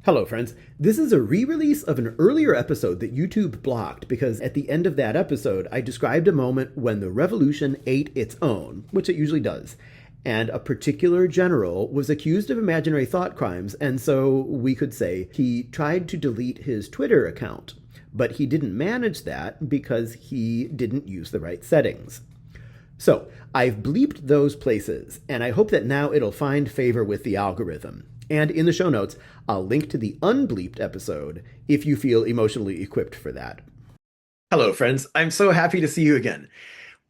Hello, friends. This is a re release of an earlier episode that YouTube blocked because at the end of that episode, I described a moment when the revolution ate its own, which it usually does, and a particular general was accused of imaginary thought crimes, and so we could say he tried to delete his Twitter account. But he didn't manage that because he didn't use the right settings. So, I've bleeped those places, and I hope that now it'll find favor with the algorithm. And in the show notes, I'll link to the unbleeped episode if you feel emotionally equipped for that. Hello, friends. I'm so happy to see you again.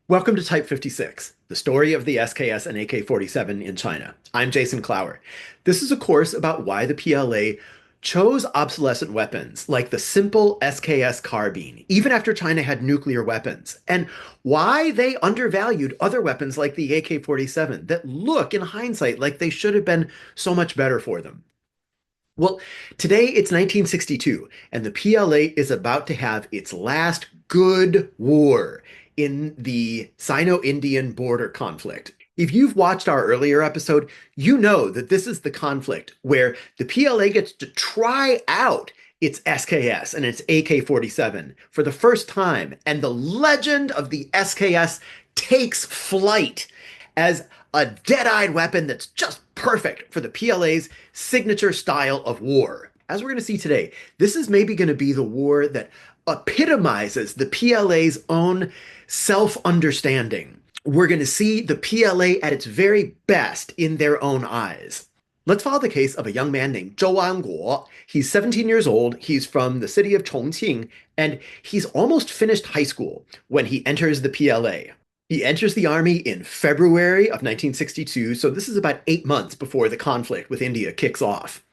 Welcome to Type 56, the story of the SKS and AK-47 in China. I'm Jason Clower. This is a course about why the PLA chose obsolescent weapons like the simple SKS carbine, even after China had nuclear weapons, and why they undervalued other weapons like the AK-47 that look, in hindsight, like they should have been so much better for them. Well, today it's 1962, and the PLA is about to have its last good war in the Sino-Indian border conflict. If you've watched our earlier episode, you know that this is the conflict where the PLA gets to try out its SKS and its AK-47 for the first time, and the legend of the SKS takes flight as a dead-eyed weapon that's just perfect for the PLA's signature style of war. As we're going to see today, this is maybe going to be the war that epitomizes the PLA's own self-understanding. We're going to see the PLA at its very best in their own eyes. Let's follow the case of a young man named Zhou Anguo. He's 17 years old, he's from the city of Chongqing, and he's almost finished high school when he enters the PLA. He enters the army in February of 1962, so this is about 8 months before the conflict with India kicks off.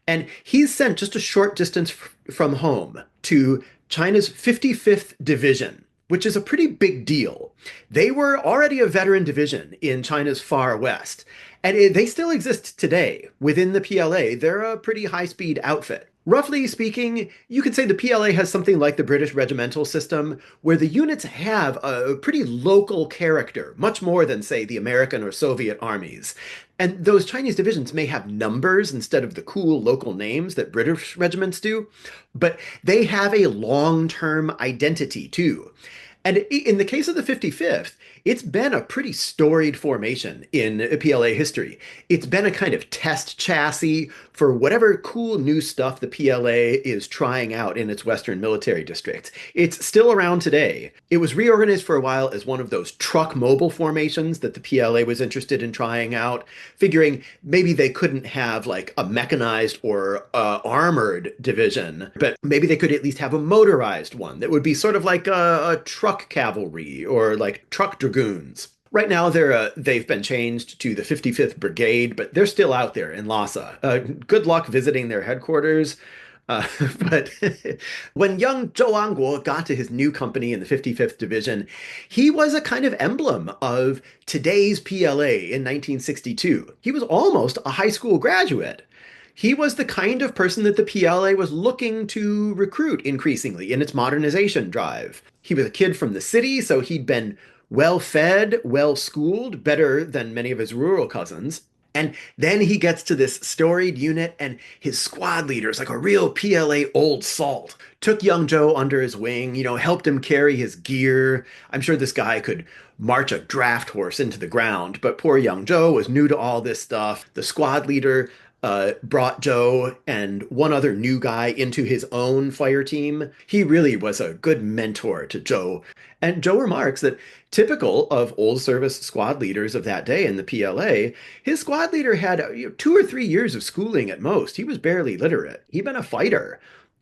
And he's sent just a short distance from home to China's 55th Division, which is a pretty big deal. They were already a veteran division in China's far west, and they still exist today within the PLA. They're a pretty high-speed outfit. Roughly speaking, you could say the PLA has something like the British regimental system, where the units have a pretty local character, much more than, say, the American or Soviet armies. And those Chinese divisions may have numbers instead of the cool local names that British regiments do, but they have a long-term identity, too. And in the case of the 55th, it's been a pretty storied formation in PLA history. It's been a kind of test chassis for whatever cool new stuff the PLA is trying out in its Western military districts. It's still around today. It was reorganized for a while as one of those truck mobile formations that the PLA was interested in trying out, figuring maybe they couldn't have like a mechanized or armored division, but maybe they could at least have a motorized one that would be sort of like a truck cavalry or like truck dragoons. Right now, they've been changed to the 55th Brigade, but they're still out there in Lhasa. Good luck visiting their headquarters. But when young Zhou Anguo got to his new company in the 55th Division, he was a kind of emblem of today's PLA in 1962. He was almost a high school graduate. He was the kind of person that the PLA was looking to recruit increasingly in its modernization drive. He was a kid from the city, so he'd been well-fed, well-schooled, better than many of his rural cousins. And then he gets to this storied unit, and his squad leader is like a real PLA old salt. Took young Joe under his wing, helped him carry his gear. I'm sure this guy could march a draft horse into the ground, but poor young Joe was new to all this stuff. The squad leader brought Joe and one other new guy into his own fire team. He really was a good mentor to Joe. And Joe remarks that typical of old service squad leaders of that day in the PLA, his squad leader had 2 or 3 years of schooling at most. He was barely literate. He'd been a fighter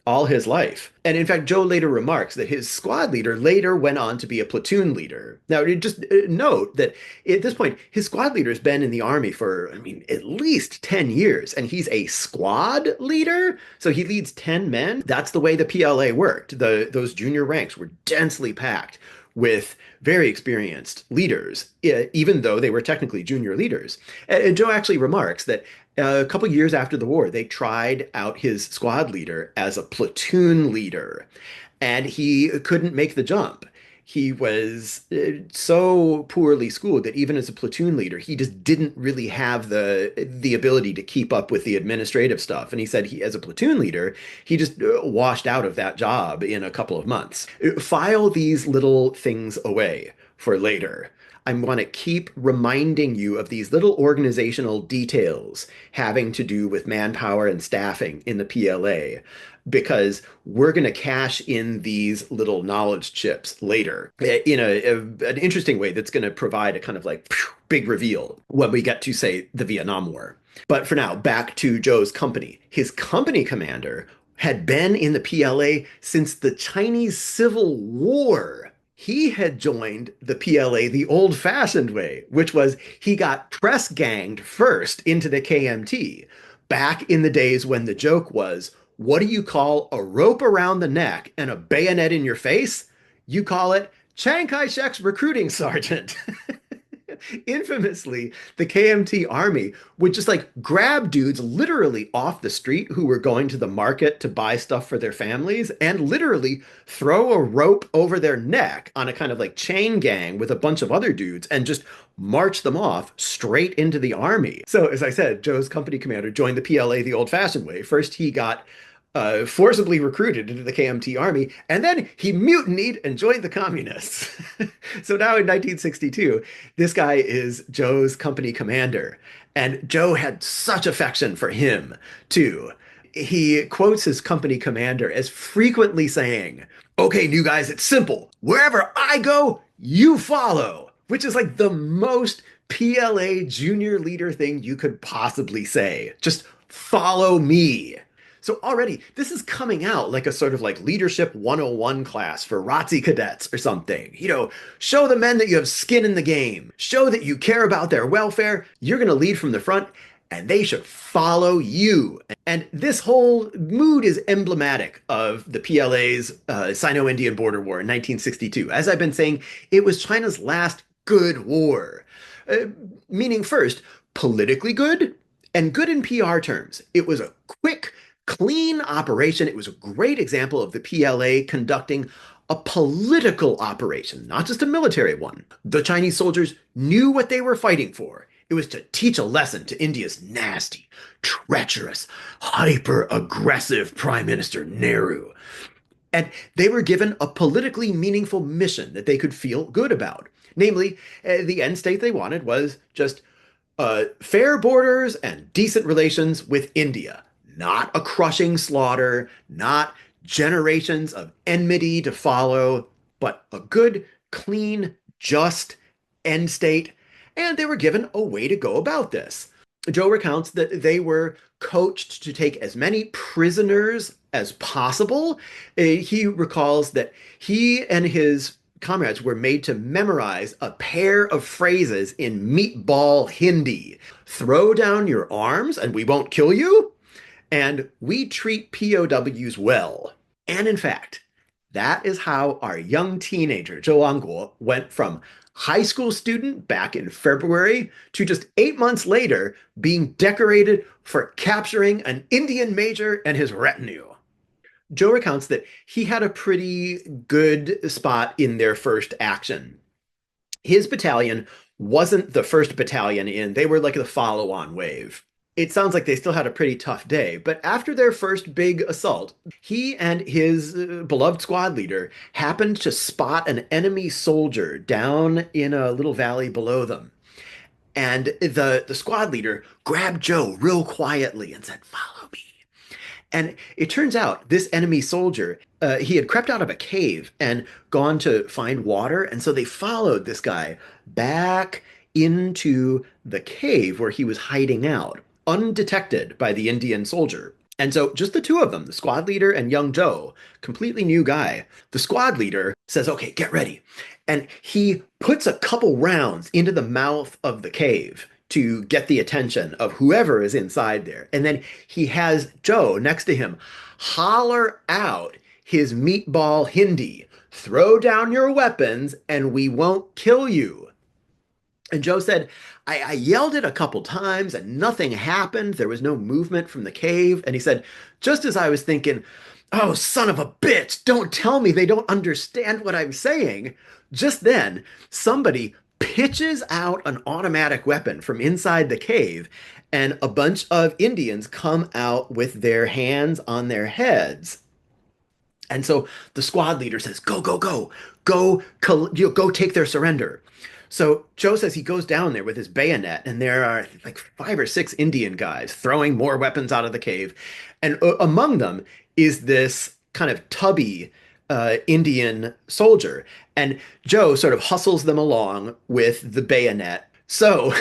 all his life. And in fact, Joe later remarks that his squad leader later went on to be a platoon leader. Now, just note that at this point, his squad leader has been in the army for, at least 10 years, and he's a squad leader? So he leads 10 men? That's the way the PLA worked. Those junior ranks were densely packed with very experienced leaders, even though they were technically junior leaders. And Joe actually remarks that a couple years after the war, they tried out his squad leader as a platoon leader, and he couldn't make the jump. He was so poorly schooled that even as a platoon leader, he just didn't really have the ability to keep up with the administrative stuff. And he said he, as a platoon leader, he just washed out of that job in a couple of months. File these little things away for later. I want to keep reminding you of these little organizational details having to do with manpower and staffing in the PLA because we're going to cash in these little knowledge chips later in an interesting way that's going to provide a kind of like big reveal when we get to, say, the Vietnam War. But for now, back to Joe's company. His company commander had been in the PLA since the Chinese Civil War. He had joined the PLA the old-fashioned way, which was he got press ganged first into the KMT, back in the days when the joke was, what do you call a rope around the neck and a bayonet in your face? You call it Chiang Kai-shek's recruiting sergeant. Infamously, the KMT army would just like grab dudes literally off the street who were going to the market to buy stuff for their families and literally throw a rope over their neck on a kind of like chain gang with a bunch of other dudes and just march them off straight into the army. So, as I said, Joe's company commander joined the PLA the old-fashioned way. First, he got forcibly recruited into the KMT army, and then he mutinied and joined the communists. So now in 1962, this guy is Joe's company commander, and Joe had such affection for him, too. He quotes his company commander as frequently saying, okay, new guys, it's simple. Wherever I go, you follow, which is like the most PLA junior leader thing you could possibly say. Just follow me. So already, this is coming out like a sort of like leadership 101 class for ROTC cadets or something. You know, show the men that you have skin in the game. Show that you care about their welfare. You're going to lead from the front, and they should follow you. And this whole mood is emblematic of the PLA's Sino-Indian border war in 1962. As I've been saying, it was China's last good war. Meaning first, politically good, and good in PR terms. It was a quick, clean operation. It was a great example of the PLA conducting a political operation, not just a military one. The Chinese soldiers knew what they were fighting for. It was to teach a lesson to India's nasty, treacherous, hyper-aggressive Prime Minister Nehru. And they were given a politically meaningful mission that they could feel good about. Namely, the end state they wanted was just fair borders and decent relations with India. Not a crushing slaughter, not generations of enmity to follow, but a good, clean, just end state. And they were given a way to go about this. Joe recounts that they were coached to take as many prisoners as possible. He recalls that he and his comrades were made to memorize a pair of phrases in meatball Hindi. Throw down your arms and we won't kill you. And we treat POWs well. And in fact, that is how our young teenager, Zhou Angguo, went from high school student back in February to just 8 months later being decorated for capturing an Indian major and his retinue. Joe recounts that he had a pretty good spot in their first action. His battalion wasn't the first battalion in, they were like the follow-on wave. It sounds like they still had a pretty tough day, but after their first big assault, he and his beloved squad leader happened to spot an enemy soldier down in a little valley below them. And the squad leader grabbed Joe real quietly and said, follow me. And it turns out this enemy soldier, he had crept out of a cave and gone to find water. And so they followed this guy back into the cave where he was hiding out, undetected by the Indian soldier. And so just the two of them, the squad leader and young Joe, completely new guy. The squad leader says, okay, get ready. And he puts a couple rounds into the mouth of the cave to get the attention of whoever is inside there. And then he has Joe next to him holler out his meatball Hindi, throw down your weapons and we won't kill you. And Joe said, I yelled it a couple times and nothing happened. There was no movement from the cave. And he said, just as I was thinking, Oh, son of a bitch! Don't tell me they don't understand what I'm saying. Just then, somebody pitches out an automatic weapon from inside the cave, and a bunch of Indians come out with their hands on their heads. And so the squad leader says, "Go, go, go, go, go take their surrender." So Joe says he goes down there with his bayonet, and there are like 5 or 6 Indian guys throwing more weapons out of the cave. And among them is this kind of tubby Indian soldier. And Joe sort of hustles them along with the bayonet. So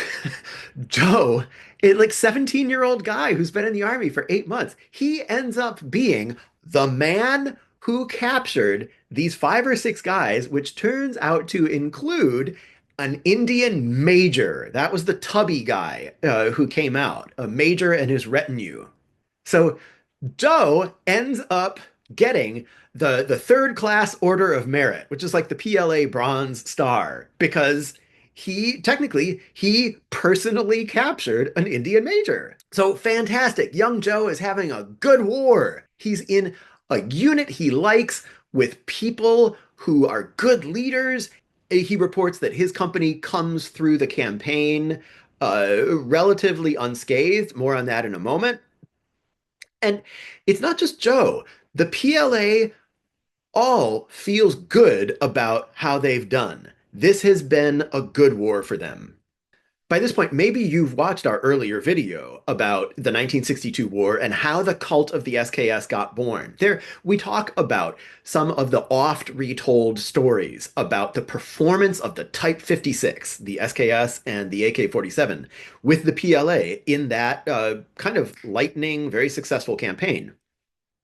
Joe, a like 17-year-old guy who's been in the army for 8 months, he ends up being the man who captured these 5 or 6 guys, which turns out to include an Indian major. That was the tubby guy who came out, a major and his retinue. So Joe ends up getting the third class Order of Merit, which is like the PLA Bronze Star, because he personally captured an Indian major. So fantastic. Young Joe is having a good war. He's in a unit he likes with people who are good leaders. He reports that his company comes through the campaign relatively unscathed. More on that in a moment. And it's not just Joe. The PLA all feels good about how they've done. This has been a good war for them. By this point, maybe you've watched our earlier video about the 1962 war and how the cult of the SKS got born. There, we talk about some of the oft retold stories about the performance of the Type 56, the SKS and the AK-47, with the PLA in that kind of lightning, very successful campaign.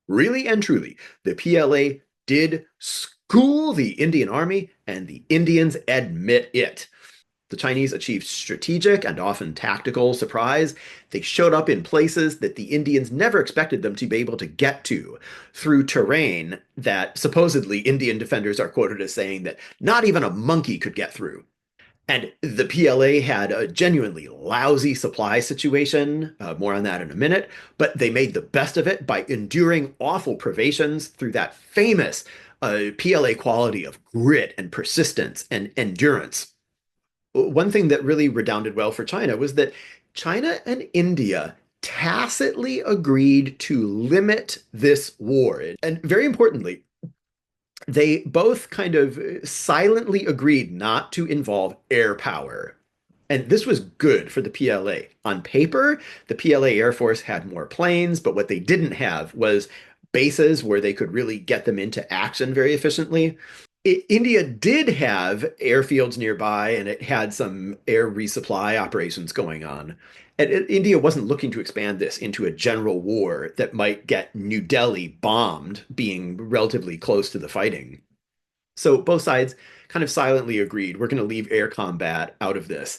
Really and truly, the PLA did school the Indian army, and the Indians admit it. The Chinese achieved strategic and often tactical surprise. They showed up in places that the Indians never expected them to be able to get to through terrain that supposedly Indian defenders are quoted as saying that not even a monkey could get through. And the PLA had a genuinely lousy supply situation. More on that in a minute. But they made the best of it by enduring awful privations through that famous PLA quality of grit and persistence and endurance. One thing that really redounded well for China was that China and India tacitly agreed to limit this war. And very importantly, they both kind of silently agreed not to involve air power. And this was good for the PLA. On paper, the PLA Air Force had more planes, but what they didn't have was bases where they could really get them into action very efficiently. India did have airfields nearby, and it had some air resupply operations going on. And India wasn't looking to expand this into a general war that might get New Delhi bombed, being relatively close to the fighting. So both sides kind of silently agreed, we're going to leave air combat out of this.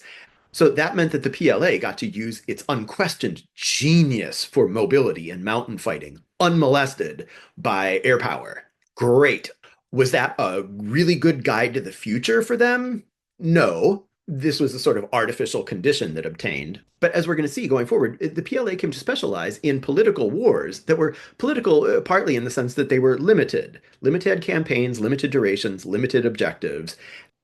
So that meant that the PLA got to use its unquestioned genius for mobility and mountain fighting, unmolested by air power. Great. Was that a really good guide to the future for them? No. This was a sort of artificial condition that obtained. But as we're going to see going forward, the PLA came to specialize in political wars that were political partly in the sense that they were limited. Limited campaigns, limited durations, limited objectives.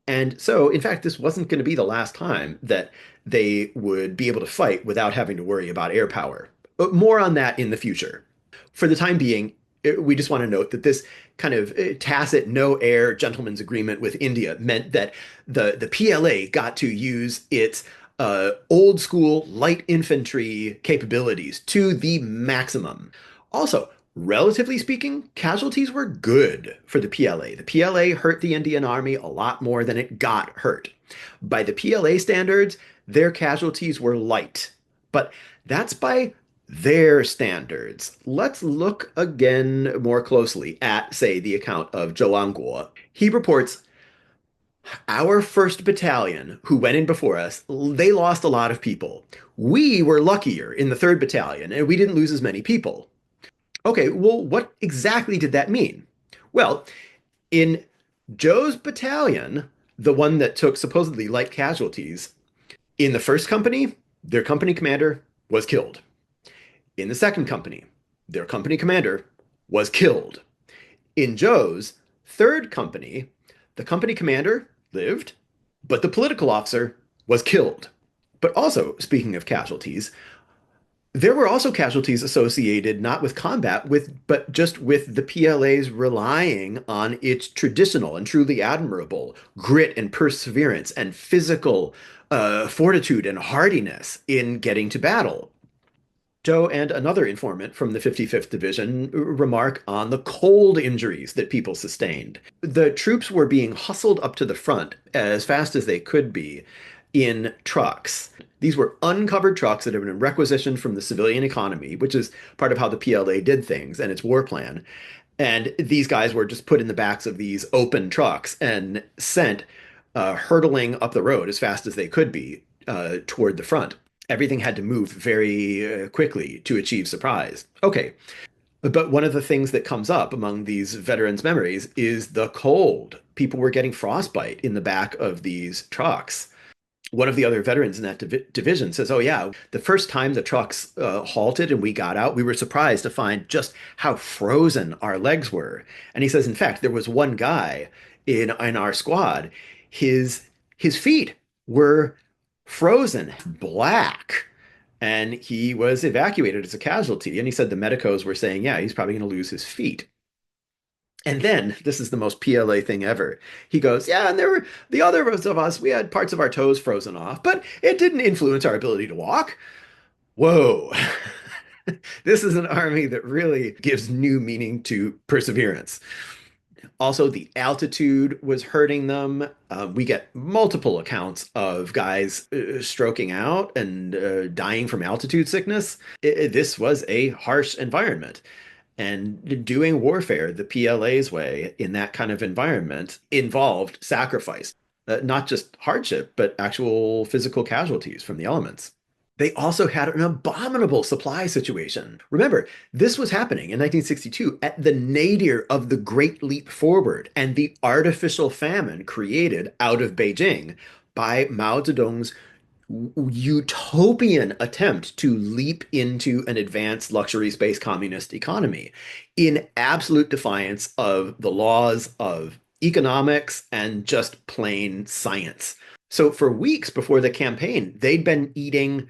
And so, in fact, this wasn't going to be the last time that they would be able to fight without having to worry about air power. But more on that in the future. For the time being, we just want to note that this kind of tacit no air gentleman's agreement with India meant that the PLA got to use its old school light infantry capabilities to the maximum. Also, relatively speaking, casualties were good for the PLA. The PLA hurt the Indian army a lot more than it got hurt. By the PLA standards, their casualties were light. But that's by their standards. Let's look again more closely at, say, the account of Zhou Angguo. He reports, our first battalion, who went in before us, they lost a lot of people. We were luckier in the third battalion, and we didn't lose as many people. Okay, well, what exactly did that mean? Well, in Zhou's battalion, the one that took supposedly light casualties, in the first company, their company commander was killed. In the second company, their company commander was killed. In Joe's third company, the company commander lived, but the political officer was killed. But also, speaking of casualties, there were also casualties associated not with combat with but just with the PLA's relying on its traditional and truly admirable grit and perseverance and physical fortitude and hardiness in getting to battle. Joe and another informant from the 55th Division remark on the cold injuries that people sustained. The troops were being hustled up to the front as fast as they could be in trucks. These were uncovered trucks that had been requisitioned from the civilian economy, which is part of how the PLA did things and its war plan. And these guys were just put in the backs of these open trucks and sent hurtling up the road as fast as they could be toward the front. Everything had to move very quickly to achieve surprise. Okay, but one of the things that comes up among these veterans' memories is the cold. People were getting frostbite in the back of these trucks. One of the other veterans in that division says, "Oh yeah, the first time the trucks halted and we got out, we were surprised to find just how frozen our legs were." And he says, in fact, there was one guy in our squad, his feet were frozen black, and he was evacuated as a casualty. And he said the medicos were saying, "Yeah, he's probably going to lose his feet." And then, this is the most PLA thing ever. He goes, "Yeah, and there were the others of us, we had parts of our toes frozen off, but it didn't influence our ability to walk." Whoa. This is an army that really gives new meaning to perseverance. Also, the altitude was hurting them. We get multiple accounts of guys stroking out and dying from altitude sickness. This was a harsh environment. And doing warfare the PLA's way in that kind of environment involved sacrifice, not just hardship, but actual physical casualties from the elements. They also had an abominable supply situation. Remember, this was happening in 1962 at the nadir of the Great Leap Forward and the artificial famine created out of Beijing by Mao Zedong's utopian attempt to leap into an advanced luxury space communist economy in absolute defiance of the laws of economics and just plain science. So for weeks before the campaign, they'd been eating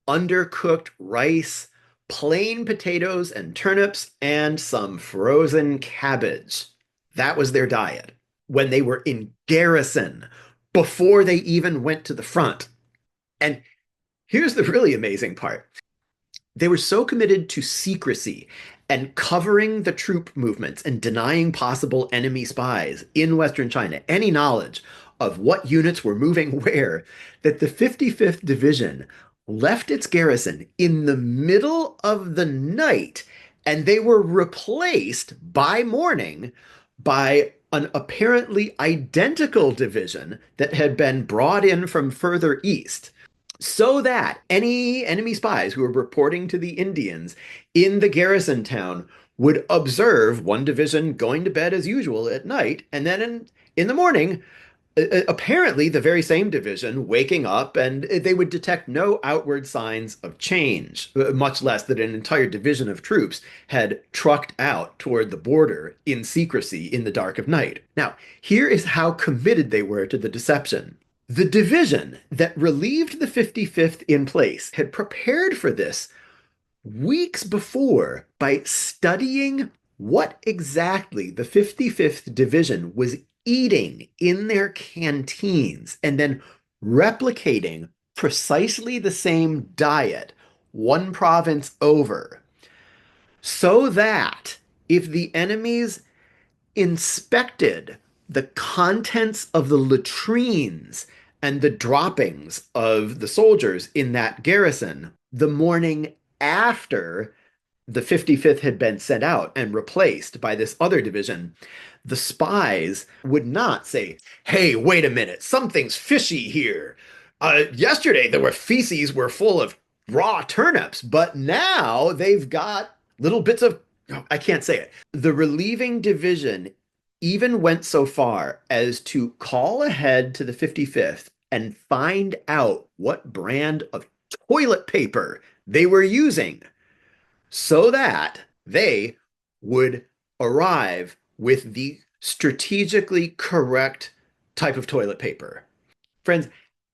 undercooked rice, plain potatoes and turnips, and some frozen cabbage. That was their diet when they were in garrison before they even went to the front. And here's the really amazing part. They were so committed to secrecy and covering the troop movements and denying possible enemy spies in Western China any knowledge of what units were moving where that the 55th Division left its garrison in the middle of the night, and they were replaced by morning by an apparently identical division that had been brought in from further east so that any enemy spies who were reporting to the Indians in the garrison town would observe one division going to bed as usual at night, and then in the morning, apparently the very same division waking up, and they would detect no outward signs of change, much less that an entire division of troops had trucked out toward the border in secrecy in the dark of night. Now, here is how committed they were to the deception. The division that relieved the 55th in place had prepared for this weeks before by studying what exactly the 55th Division was eating in their canteens and then replicating precisely the same diet one province over, so that if the enemies inspected the contents of the latrines and the droppings of the soldiers in that garrison the morning after the 55th had been sent out and replaced by this other division, the spies would not say, "Hey, wait a minute, something's fishy here. Yesterday the feces were full of raw turnips, but now they've got little bits of, I can't say it." The relieving division even went so far as to call ahead to the 55th and find out what brand of toilet paper they were using so that they would arrive with the strategically correct type of toilet paper. Friends,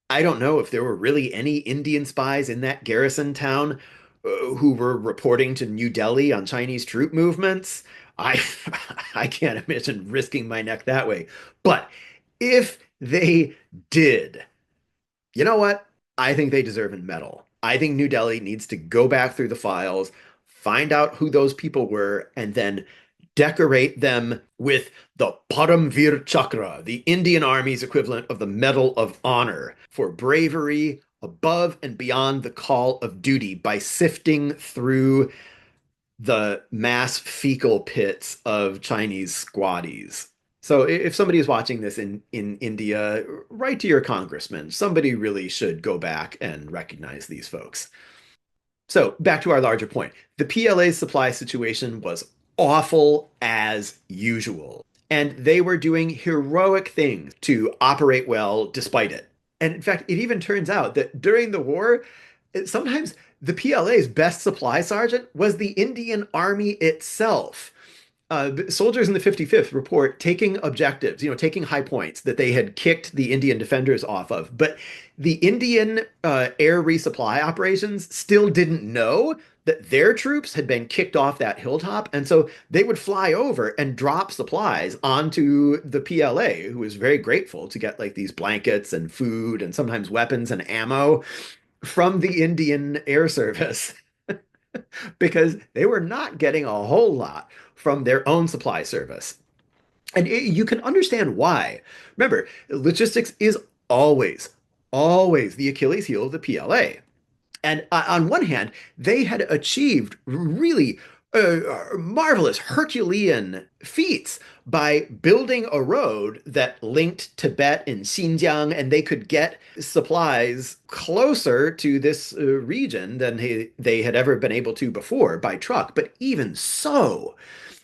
I don't know if there were really any Indian spies in that garrison town who were reporting to New Delhi on Chinese troop movements. I I can't imagine risking my neck that way. But if they did, you know what? I think they deserve a medal. I think New Delhi needs to go back through the files, find out who those people were, and then decorate them with the Paramvir Chakra, the Indian Army's equivalent of the Medal of Honor, for bravery above and beyond the call of duty by sifting through the mass fecal pits of Chinese squatties. So if somebody is watching this in India, write to your congressman. Somebody really should go back and recognize these folks. So back to our larger point. The PLA's supply situation was awful as usual, and they were doing heroic things to operate well despite it. And in fact, it even turns out that during the war, sometimes the PLA's best supply sergeant was the Indian Army itself. Soldiers in the 55th report taking objectives, taking high points that they had kicked the Indian defenders off of. But the Indian air resupply operations still didn't know that their troops had been kicked off that hilltop. And so they would fly over and drop supplies onto the PLA, who was very grateful to get like these blankets and food and sometimes weapons and ammo from the Indian Air Service because they were not getting a whole lot from their own supply service. And you can understand why. Remember, logistics is always the Achilles heel of the PLA. And on one hand, they had achieved really marvelous Herculean feats by building a road that linked Tibet and Xinjiang, and they could get supplies closer to this region than they had ever been able to before by truck. But even so,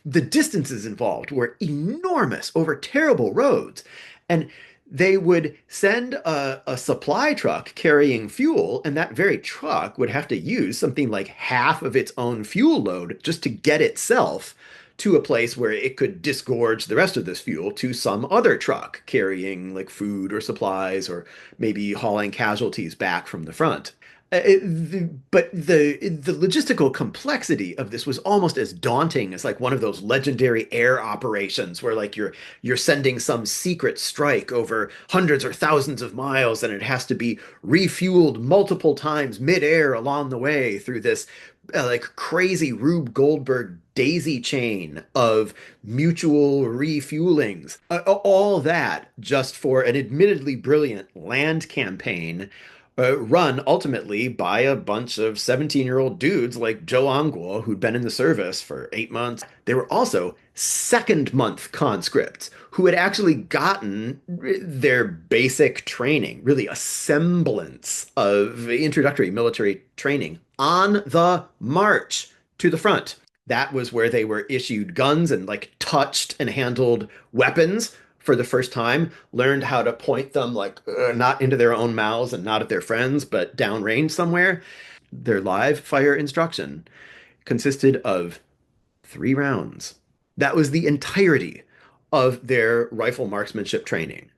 the distances involved were enormous over terrible roads. And they would send a supply truck carrying fuel, and that very truck would have to use something like half of its own fuel load just to get itself to a place where it could disgorge the rest of this fuel to some other truck carrying like food or supplies or maybe hauling casualties back from the front. But the logistical complexity of this was almost as daunting as like one of those legendary air operations where like you're sending some secret strike over hundreds or thousands of miles and it has to be refueled multiple times midair along the way through this like crazy Rube Goldberg daisy chain of mutual refuelings. All that just for an admittedly brilliant land campaign run ultimately by a bunch of 17-year-old dudes like Joe Angwo, who'd been in the service for 8 months. They were also second month conscripts who had actually gotten their basic training, really a semblance of introductory military training on the march to the front. That was where they were issued guns and like touched and handled weapons for the first time, learned how to point them like not into their own mouths and not at their friends, but downrange somewhere. Their live fire instruction consisted of 3 rounds. That was the entirety of their rifle marksmanship training.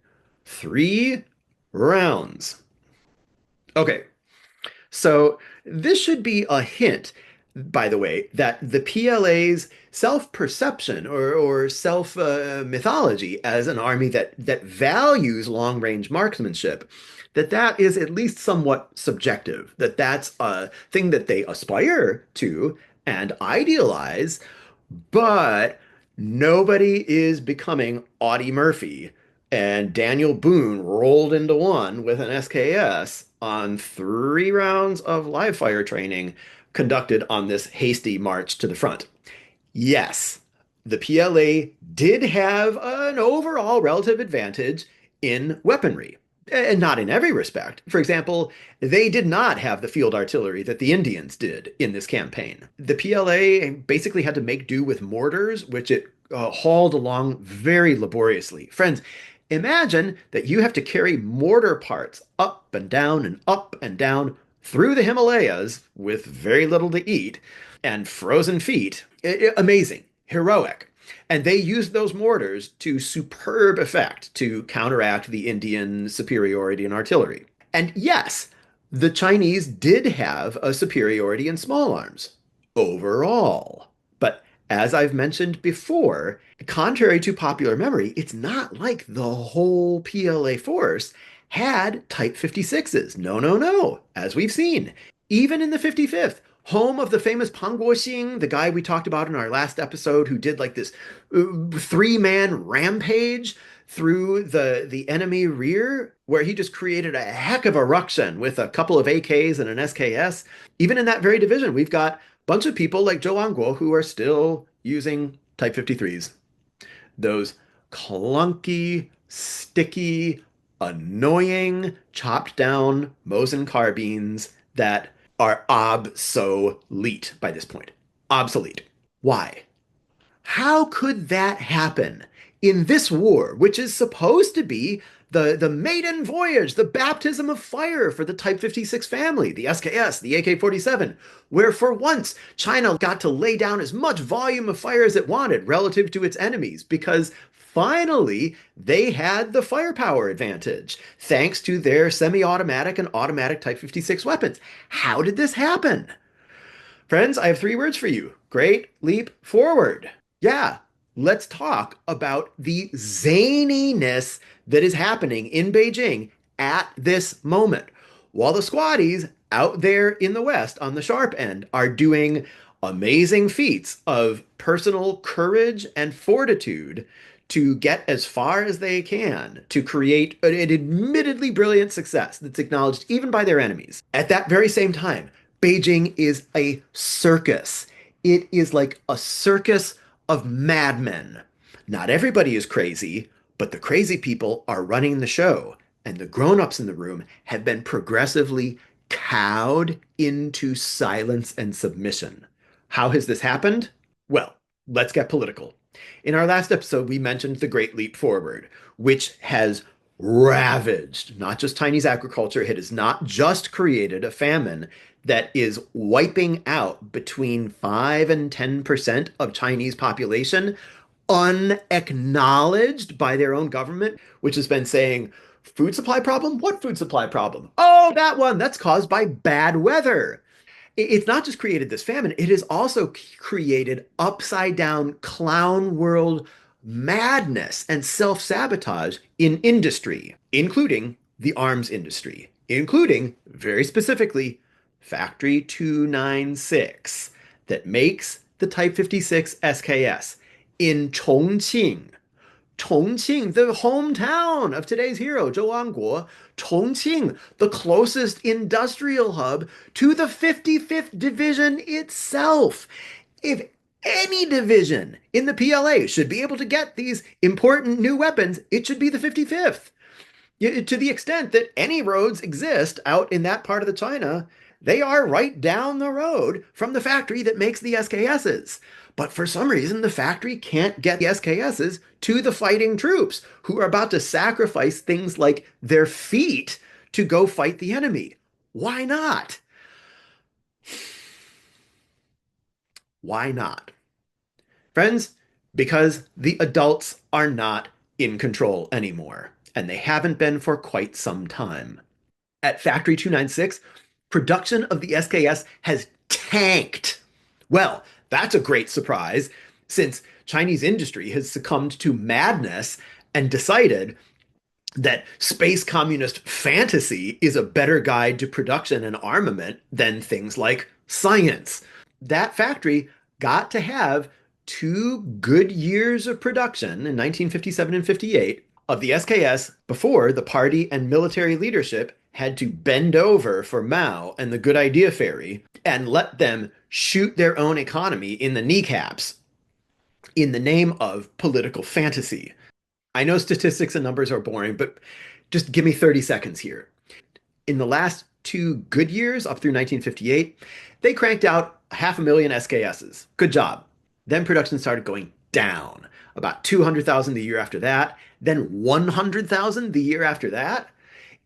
3 rounds. Okay, so this should be a hint, by the way, that the PLA's self-perception or self-mythology as an army that values long-range marksmanship, that is at least somewhat subjective, that's a thing that they aspire to and idealize, but nobody is becoming Audie Murphy and Daniel Boone rolled into one with an SKS on 3 rounds of live fire training conducted on this hasty march to the front. Yes, the PLA did have an overall relative advantage in weaponry, and not in every respect. For example, they did not have the field artillery that the Indians did in this campaign. The PLA basically had to make do with mortars, which it hauled along very laboriously. Friends, imagine that you have to carry mortar parts up and down through the Himalayas with very little to eat and frozen feet. Amazing. heroic. And they used those mortars to superb effect to counteract the Indian superiority in artillery. And yes, the Chinese did have a superiority in small arms overall. But as I've mentioned before, contrary to popular memory, it's not like the whole PLA force had Type 56s. No, no, no, as we've seen. Even in the 55th, home of the famous Peng Dehuai, the guy we talked about in our last episode who did like this three-man rampage through the enemy rear, where he just created a heck of a ruction with a couple of AKs and an SKS. Even in that very division, we've got a bunch of people like Zhou Angguo who are still using Type 53s. Those clunky, sticky, annoying, chopped down Mosin carbines that are obsolete by this point. Obsolete. Why? How could that happen in this war, which is supposed to be the maiden voyage, the baptism of fire for the Type 56 family, the SKS, the AK-47, where for once China got to lay down as much volume of fire as it wanted relative to its enemies because finally they had the firepower advantage thanks to their semi-automatic and automatic Type 56 weapons. How did this happen? Friends, I have three words for you. Great leap forward. Yeah, let's talk about the zaniness that is happening in Beijing at this moment. While the squaddies out there in the West on the sharp end are doing amazing feats of personal courage and fortitude to get as far as they can to create an admittedly brilliant success that's acknowledged even by their enemies. At that very same time, Beijing is a circus. It is like a circus of madmen. Not everybody is crazy, but the crazy people are running the show, and the grown-ups in the room have been progressively cowed into silence and submission. How has this happened? Well, let's get political. In our last episode, we mentioned the Great Leap Forward, which has ravaged not just Chinese agriculture, it has not just created a famine that is wiping out between 5 and 10% of Chinese population, unacknowledged by their own government, which has been saying, food supply problem? What food supply problem? Oh, that one, that's caused by bad weather. It's not just created this famine, it has also created upside down clown world madness and self-sabotage in industry, including the arms industry, including, very specifically, Factory 296 that makes the Type 56 SKS in Chongqing. Chongqing, the hometown of today's hero, Zhou Angguo. Chongqing, the closest industrial hub to the 55th Division itself. If any division in the PLA should be able to get these important new weapons, it should be the 55th. To the extent that any roads exist out in that part of the China, they are right down the road from the factory that makes the SKSs. But for some reason, the factory can't get the SKSs to the fighting troops who are about to sacrifice things like their feet to go fight the enemy. Why not? Why not? Friends, because the adults are not in control anymore, and they haven't been for quite some time. At Factory 296, production of the SKS has tanked. Well, that's a great surprise, since Chinese industry has succumbed to madness and decided that space communist fantasy is a better guide to production and armament than things like science. That factory got to have 2 good years of production in 1957 and 58 of the SKS before the party and military leadership had to bend over for Mao and the Good Idea Fairy and let them shoot their own economy in the kneecaps in the name of political fantasy. I know statistics and numbers are boring, but just give me 30 seconds here. In the last 2 good years, up through 1958, they cranked out 500,000 SKSs. Good job. Then production started going down. About 200,000 the year after that, then 100,000 the year after that.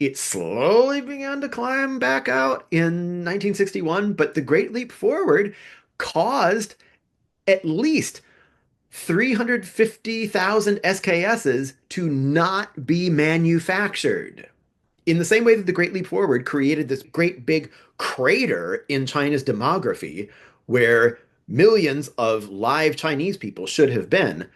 It slowly began to climb back out in 1961, but the Great Leap Forward caused at least 350,000 SKSs to not be manufactured. In the same way that the Great Leap Forward created this great big crater in China's demography where millions of live Chinese people should have been,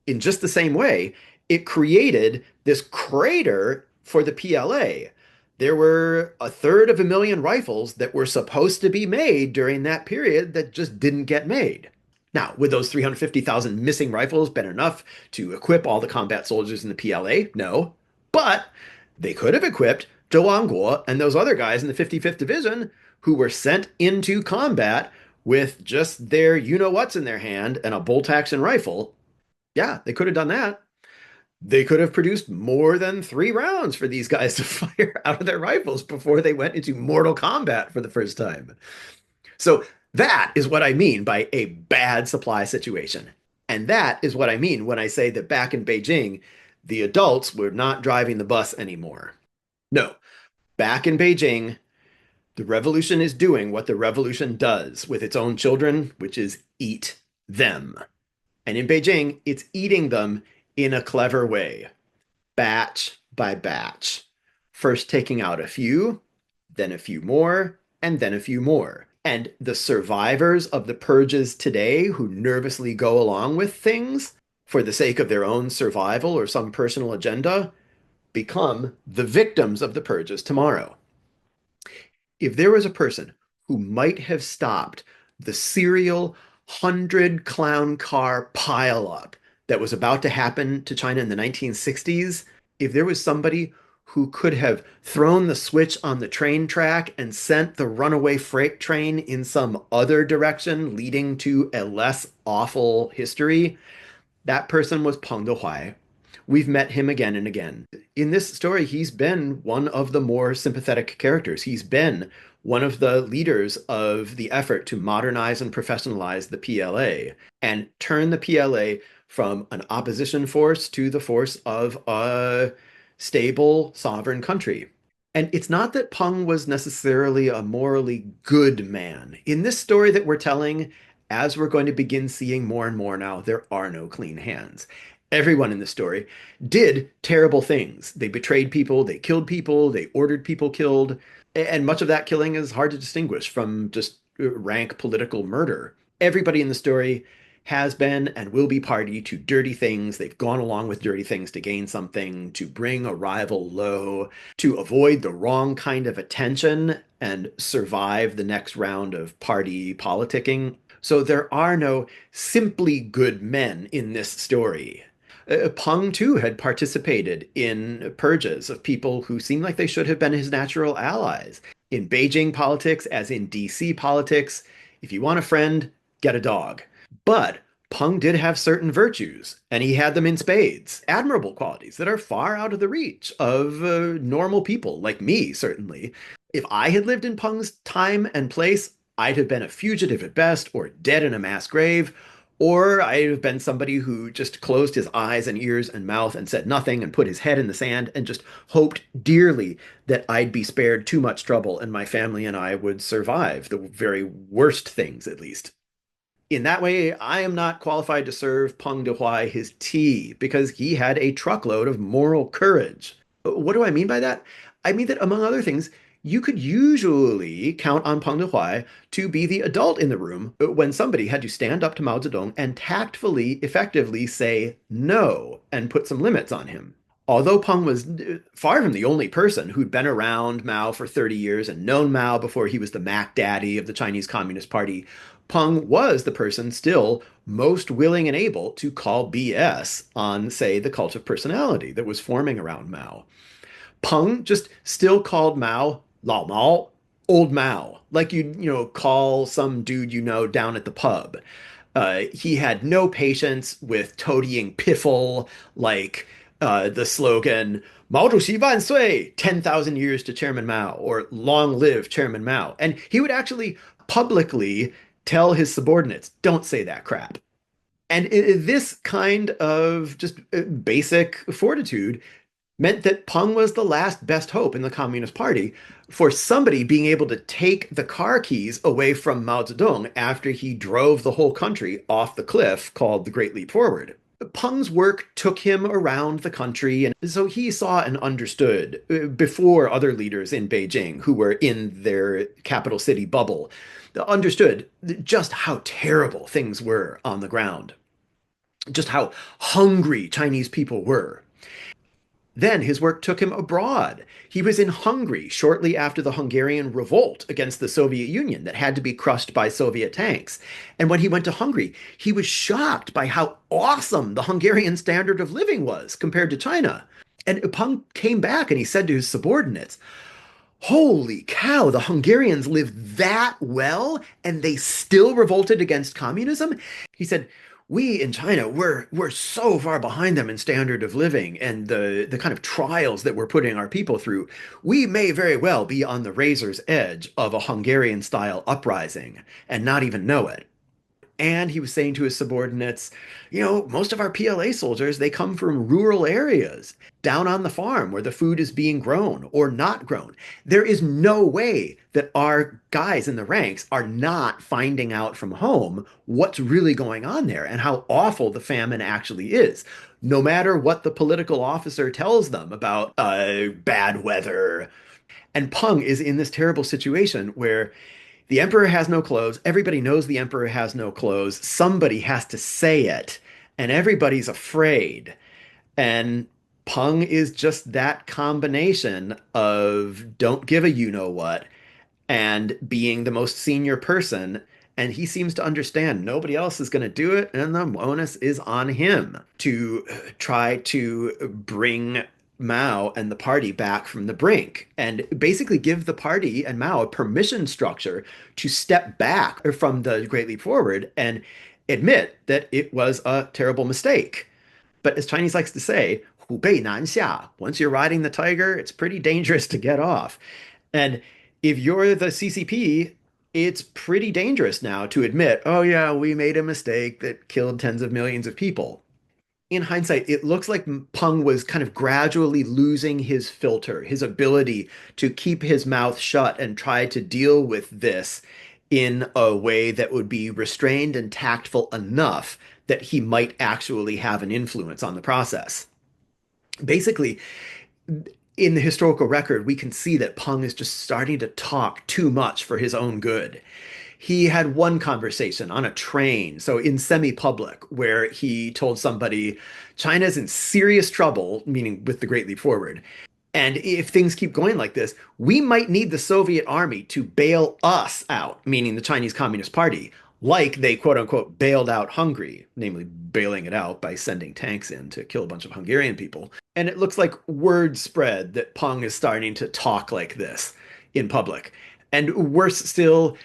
in just the same way, it created this crater for the PLA. There were a third of a million rifles that were supposed to be made during that period that just didn't get made. Now, would those 350,000 missing rifles been enough to equip all the combat soldiers in the PLA? No. But they could have equipped Zhou Guo and those other guys in the 55th Division who were sent into combat with just their you-know-whats in their hand and a bolt-action rifle. Yeah, they could have done that. They could have produced more than 3 rounds for these guys to fire out of their rifles before they went into mortal combat for the first time. So that is what I mean by a bad supply situation. And that is what I mean when I say that back in Beijing, the adults were not driving the bus anymore. No, back in Beijing, the revolution is doing what the revolution does with its own children, which is eat them. And in Beijing, it's eating them in a clever way, batch by batch. First taking out a few, then a few more, and then a few more. And the survivors of the purges today who nervously go along with things for the sake of their own survival or some personal agenda become the victims of the purges tomorrow. If there was a person who might have stopped the serial 100 clown car pileup that was about to happen to China in the 1960s, if there was somebody who could have thrown the switch on the train track and sent the runaway freight train in some other direction, leading to a less awful history, that person was Peng Dehuai. We've met him again and again. In this story, he's been one of the more sympathetic characters. He's been one of the leaders of the effort to modernize and professionalize the PLA and turn the PLA from an opposition force to the force of a stable, sovereign country. And it's not that Peng was necessarily a morally good man. In this story that we're telling, as we're going to begin seeing more and more now, there are no clean hands. Everyone in the story did terrible things. They betrayed people, they killed people, they ordered people killed, and much of that killing is hard to distinguish from just rank political murder. Everybody in the story has been and will be party to dirty things. They've gone along with dirty things to gain something, to bring a rival low, to avoid the wrong kind of attention and survive the next round of party politicking. So there are no simply good men in this story. Peng, too, had participated in purges of people who seemed like they should have been his natural allies. In Beijing politics, as in DC politics, if you want a friend, get a dog. But Peng did have certain virtues, and he had them in spades, admirable qualities that are far out of the reach of normal people, like me, certainly. If I had lived in Peng's time and place, I'd have been a fugitive at best, or dead in a mass grave, or I'd have been somebody who just closed his eyes and ears and mouth and said nothing and put his head in the sand and just hoped dearly that I'd be spared too much trouble and my family and I would survive the very worst things, at least. In that way, I am not qualified to serve Peng Dehuai his tea because he had a truckload of moral courage. What do I mean by that? I mean that, among other things, you could usually count on Peng Dehuai to be the adult in the room when somebody had to stand up to Mao Zedong and tactfully, effectively say no and put some limits on him. Although Peng was far from the only person who'd been around Mao for 30 years and known Mao before he was the Mac Daddy of the Chinese Communist Party, Peng was the person still most willing and able to call BS on, say, the cult of personality that was forming around Mao. Peng just still called Mao Lao Mao, old Mao, like you call some dude down at the pub. He had no patience with toadying piffle like the slogan Mao Zedong Wan Sui, 10,000 years to Chairman Mao, or long live Chairman Mao. And he would actually publicly tell his subordinates, don't say that crap. And this kind of just basic fortitude meant that Peng was the last best hope in the Communist Party for somebody being able to take the car keys away from Mao Zedong after he drove the whole country off the cliff called the Great Leap Forward. Peng's work took him around the country, and so he saw and understood before other leaders in Beijing who were in their capital city bubble understood just how terrible things were on the ground, just how hungry Chinese people were. Then his work took him abroad. He was in Hungary shortly after the Hungarian revolt against the Soviet Union that had to be crushed by Soviet tanks. And when he went to Hungary, he was shocked by how awesome the Hungarian standard of living was compared to China. And Peng came back and he said to his subordinates, "Holy cow, the Hungarians live that well and they still revolted against communism?" He said, "We in China, we're so far behind them in standard of living and the kind of trials that we're putting our people through. We may very well be on the razor's edge of a Hungarian style uprising and not even know it." And he was saying to his subordinates, most of our PLA soldiers, they come from rural areas, down on the farm where the food is being grown or not grown. There is no way that our guys in the ranks are not finding out from home what's really going on there and how awful the famine actually is. No matter what the political officer tells them about bad weather. And Peng is in this terrible situation where the emperor has no clothes. Everybody knows the emperor has no clothes. Somebody has to say it, and everybody's afraid. And Peng is just that combination of don't give a you know what and being the most senior person. And he seems to understand nobody else is going to do it, and the onus is on him to try to bring Mao and the party back from the brink and basically give the party and Mao a permission structure to step back from the Great Leap Forward and admit that it was a terrible mistake. But as Chinese likes to say, 虎背难下. Once you're riding the tiger, it's pretty dangerous to get off. And if you're the CCP, it's pretty dangerous now to admit, oh yeah, we made a mistake that killed tens of millions of people. In hindsight, it looks like Peng was kind of gradually losing his filter, his ability to keep his mouth shut and try to deal with this in a way that would be restrained and tactful enough that he might actually have an influence on the process. Basically, in the historical record, we can see that Peng is just starting to talk too much for his own good. He had one conversation on a train, so in semi-public, where he told somebody, China's in serious trouble, meaning with the Great Leap Forward. And if things keep going like this, we might need the Soviet army to bail us out, meaning the Chinese Communist Party, like they quote unquote bailed out Hungary, namely bailing it out by sending tanks in to kill a bunch of Hungarian people. And it looks like word spread that Peng is starting to talk like this in public. And worse still,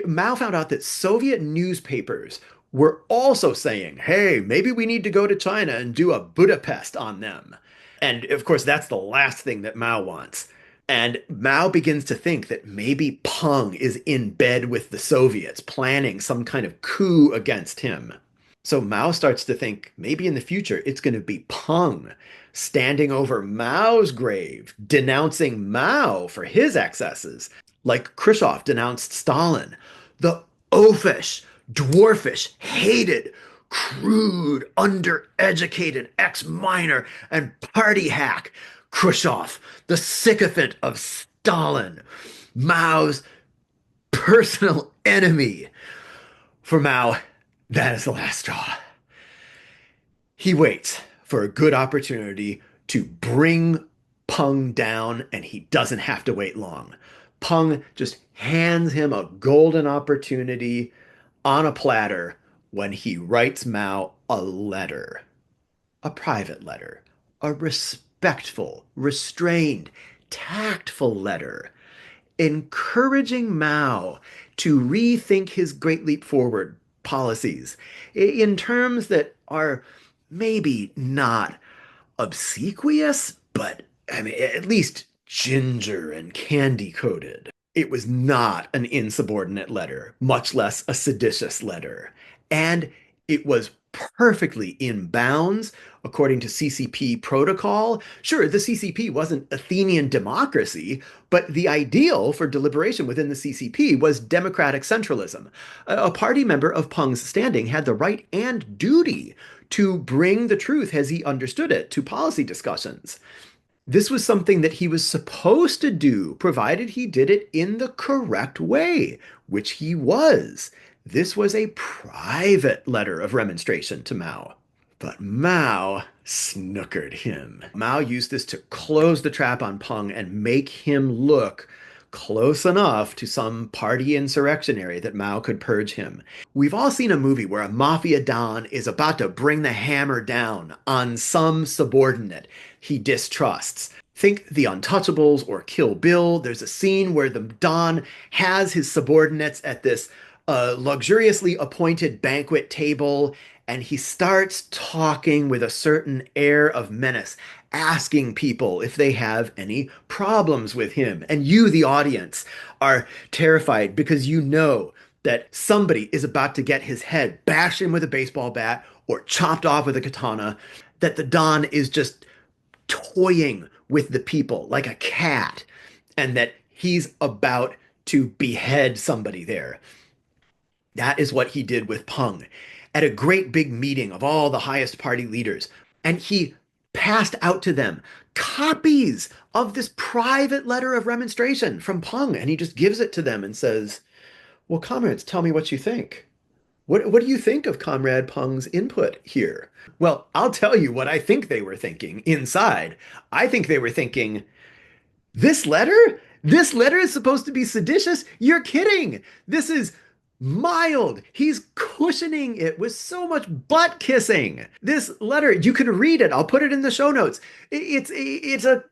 Mao found out that Soviet newspapers were also saying, hey, maybe we need to go to China and do a Budapest on them. And of course, that's the last thing that Mao wants. And Mao begins to think that maybe Peng is in bed with the Soviets, planning some kind of coup against him. So Mao starts to think maybe in the future it's going to be Peng standing over Mao's grave, denouncing Mao for his excesses, like Khrushchev denounced Stalin. The oafish, dwarfish, hated, crude, undereducated ex-miner and party hack Khrushchev, the sycophant of Stalin, Mao's personal enemy. For Mao, that is the last straw. He waits for a good opportunity to bring Peng down, and he doesn't have to wait long. Peng just hands him a golden opportunity on a platter when he writes Mao a letter, a private letter, a respectful, restrained, tactful letter, encouraging Mao to rethink his Great Leap Forward policies in terms that are maybe not obsequious, but I mean, at least ginger and candy coated. It was not an insubordinate letter, much less a seditious letter. And it was perfectly in bounds according to CCP protocol. Sure, the CCP wasn't Athenian democracy, but the ideal for deliberation within the CCP was democratic centralism. A party member of Peng's standing had the right and duty to bring the truth as he understood it to policy discussions. This was something that he was supposed to do, provided he did it in the correct way, which he was. This was a private letter of remonstration to Mao. But Mao snookered him. Mao used this to close the trap on Peng and make him look close enough to some party insurrectionary that Mao could purge him. We've all seen a movie where a mafia don is about to bring the hammer down on some subordinate he distrusts. Think The Untouchables or Kill Bill. There's a scene where the Don has his subordinates at this luxuriously appointed banquet table, and he starts talking with a certain air of menace, asking people if they have any problems with him. And you, the audience, are terrified because you know that somebody is about to get his head bashed in with a baseball bat or chopped off with a katana, that the Don is just toying with the people like a cat, and that he's about to behead somebody there. That is what he did with Peng at a great big meeting of all the highest party leaders. And he passed out to them copies of this private letter of remonstration from Peng. And he just gives it to them and says, well, comrades, tell me what you think. What do you think of Comrade Peng's input here? Well, I'll tell you what I think they were thinking inside. I think they were thinking, this letter? This letter is supposed to be seditious? You're kidding. This is mild. He's cushioning it with so much butt kissing. This letter, you can read it. I'll put it in the show notes. It's a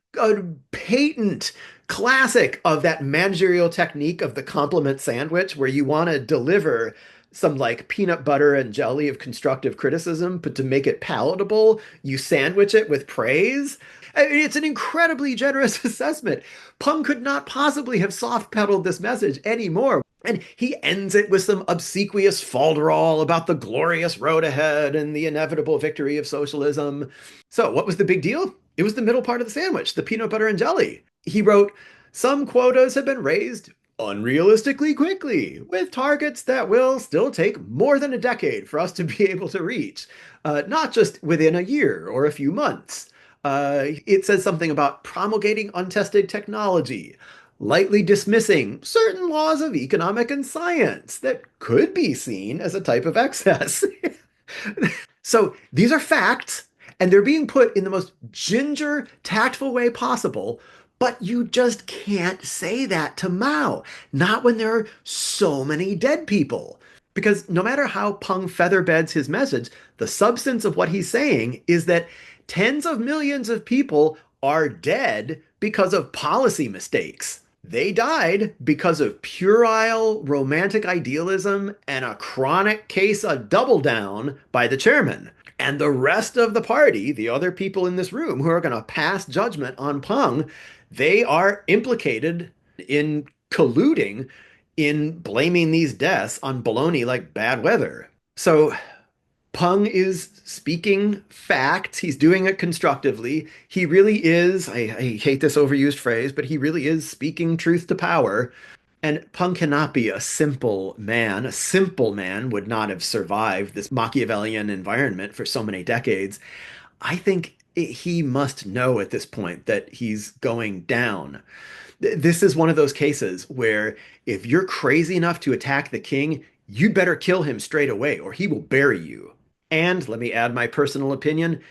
patent classic of that managerial technique of the compliment sandwich, where you want to deliver some like peanut butter and jelly of constructive criticism, but to make it palatable, you sandwich it with praise. It's an incredibly generous assessment. Peng could not possibly have soft pedaled this message anymore. And he ends it with some obsequious falderall about the glorious road ahead and the inevitable victory of socialism. So, what was the big deal? It was the middle part of the sandwich, the peanut butter and jelly. He wrote, some quotas have been raised unrealistically quickly, with targets that will still take more than a decade for us to be able to reach, not just within a year or a few months. It says something about promulgating untested technology, lightly dismissing certain laws of economic and science that could be seen as a type of excess. So these are facts, and they're being put in the most ginger, tactful way possible. But you just can't say that to Mao, not when there are so many dead people. Because no matter how Peng featherbeds his message, the substance of what he's saying is that tens of millions of people are dead because of policy mistakes. They died because of puerile romantic idealism and a chronic case of double down by the chairman. And the rest of the party, the other people in this room who are going to pass judgment on Peng, they are implicated in colluding in blaming these deaths on baloney like bad weather. So Peng is speaking facts. He's doing it constructively. He really is, I hate this overused phrase, but he really is speaking truth to power. And Peng cannot be a simple man. A simple man would not have survived this Machiavellian environment for so many decades. I think he must know at this point that he's going down. This is one of those cases where if you're crazy enough to attack the king, you'd better kill him straight away or he will bury you. And let me add my personal opinion.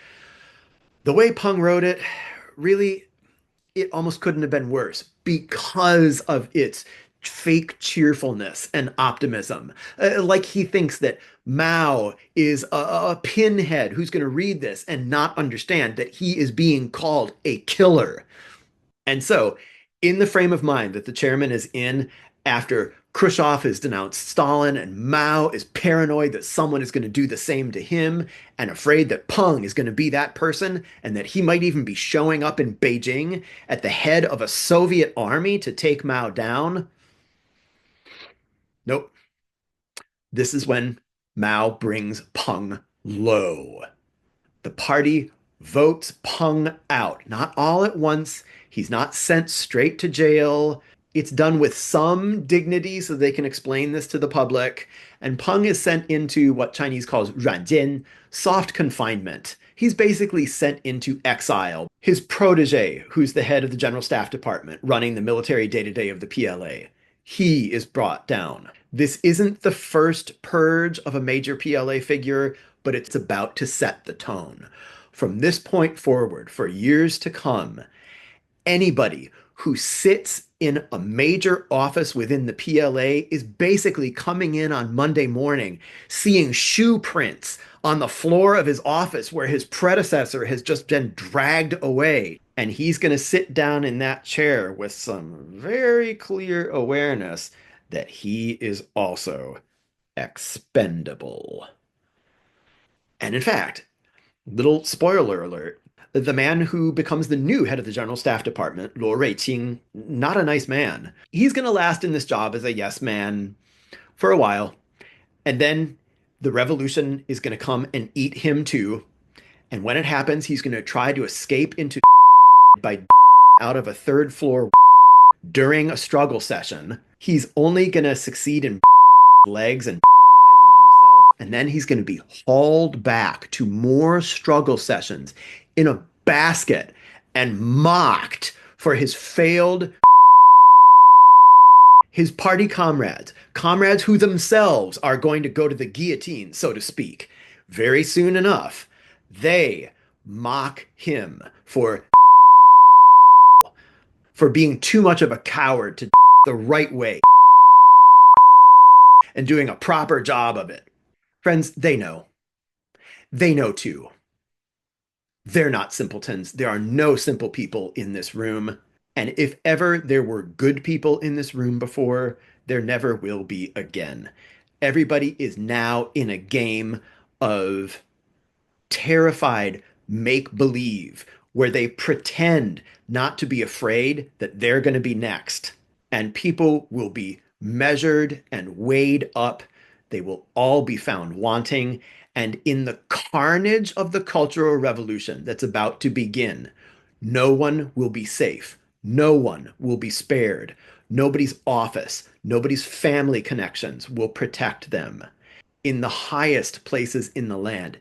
The way Peng wrote it, really, it almost couldn't have been worse because of its fake cheerfulness and optimism. Like he thinks that Mao is a pinhead who's going to read this and not understand that he is being called a killer. And so, in the frame of mind that the chairman is in after Khrushchev has denounced Stalin and Mao is paranoid that someone is going to do the same to him and afraid that Peng is going to be that person and that he might even be showing up in Beijing at the head of a Soviet army to take Mao down. Nope. This is when Mao brings Peng low. The party votes Peng out, not all at once. He's not sent straight to jail. It's done with some dignity so they can explain this to the public. And Peng is sent into what Chinese calls 软监, soft confinement. He's basically sent into exile. His protege, who's the head of the General Staff Department, running the military day-to-day of the PLA, he is brought down. This isn't the first purge of a major PLA figure, but it's about to set the tone. From this point forward, for years to come, anybody who sits in a major office within the PLA is basically coming in on Monday morning, seeing shoe prints on the floor of his office where his predecessor has just been dragged away. And he's going to sit down in that chair with some very clear awareness that he is also expendable. And in fact, little spoiler alert, the man who becomes the new head of the General Staff Department, Luo Ruiqing, not a nice man. He's going to last in this job as a yes man for a while. And then the revolution is going to come and eat him too. And when it happens, he's going to try to escape into by out of a third floor during a struggle session. He's only going to succeed in legs and paralyzing himself. And then he's going to be hauled back to more struggle sessions in a basket and mocked for his failed his party comrades who themselves are going to go to the guillotine, so to speak, very soon enough. They mock him for being too much of a coward to the right way and doing a proper job of it. Friends, they know. They know too. They're not simpletons. There are no simple people in this room. And if ever there were good people in this room before, there never will be again. Everybody is now in a game of terrified make believe where they pretend not to be afraid that they're going to be next. And people will be measured and weighed up. They will all be found wanting. And in the carnage of the Cultural Revolution that's about to begin, no one will be safe. No one will be spared. Nobody's office, nobody's family connections will protect them. In the highest places in the land,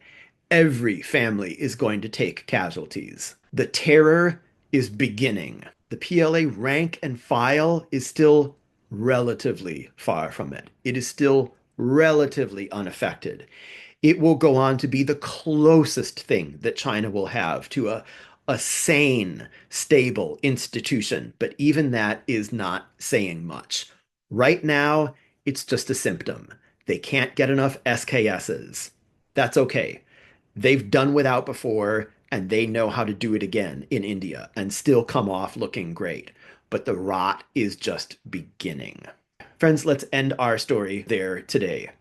every family is going to take casualties. The terror is beginning. The PLA rank and file is still relatively far from it. It is still relatively unaffected. It will go on to be the closest thing that China will have to a sane, stable institution, but even that is not saying much. Right now, it's just a symptom. They can't get enough SKSs. That's okay. They've done without before, and they know how to do it again in India and still come off looking great. But the rot is just beginning. Friends, let's end our story there today.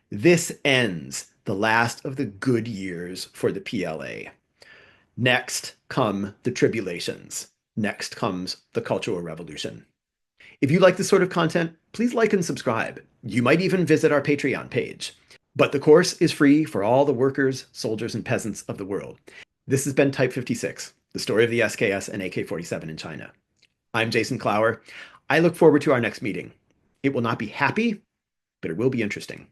This ends the last of the good years for the PLA. Next come the tribulations. Next comes the Cultural Revolution. If you like this sort of content, please like and subscribe. You might even visit our Patreon page. But the course is free for all the workers, soldiers, and peasants of the world. This has been Type 56, the story of the SKS and AK-47 in China. I'm Jason Clower. I look forward to our next meeting. It will not be happy, but it will be interesting.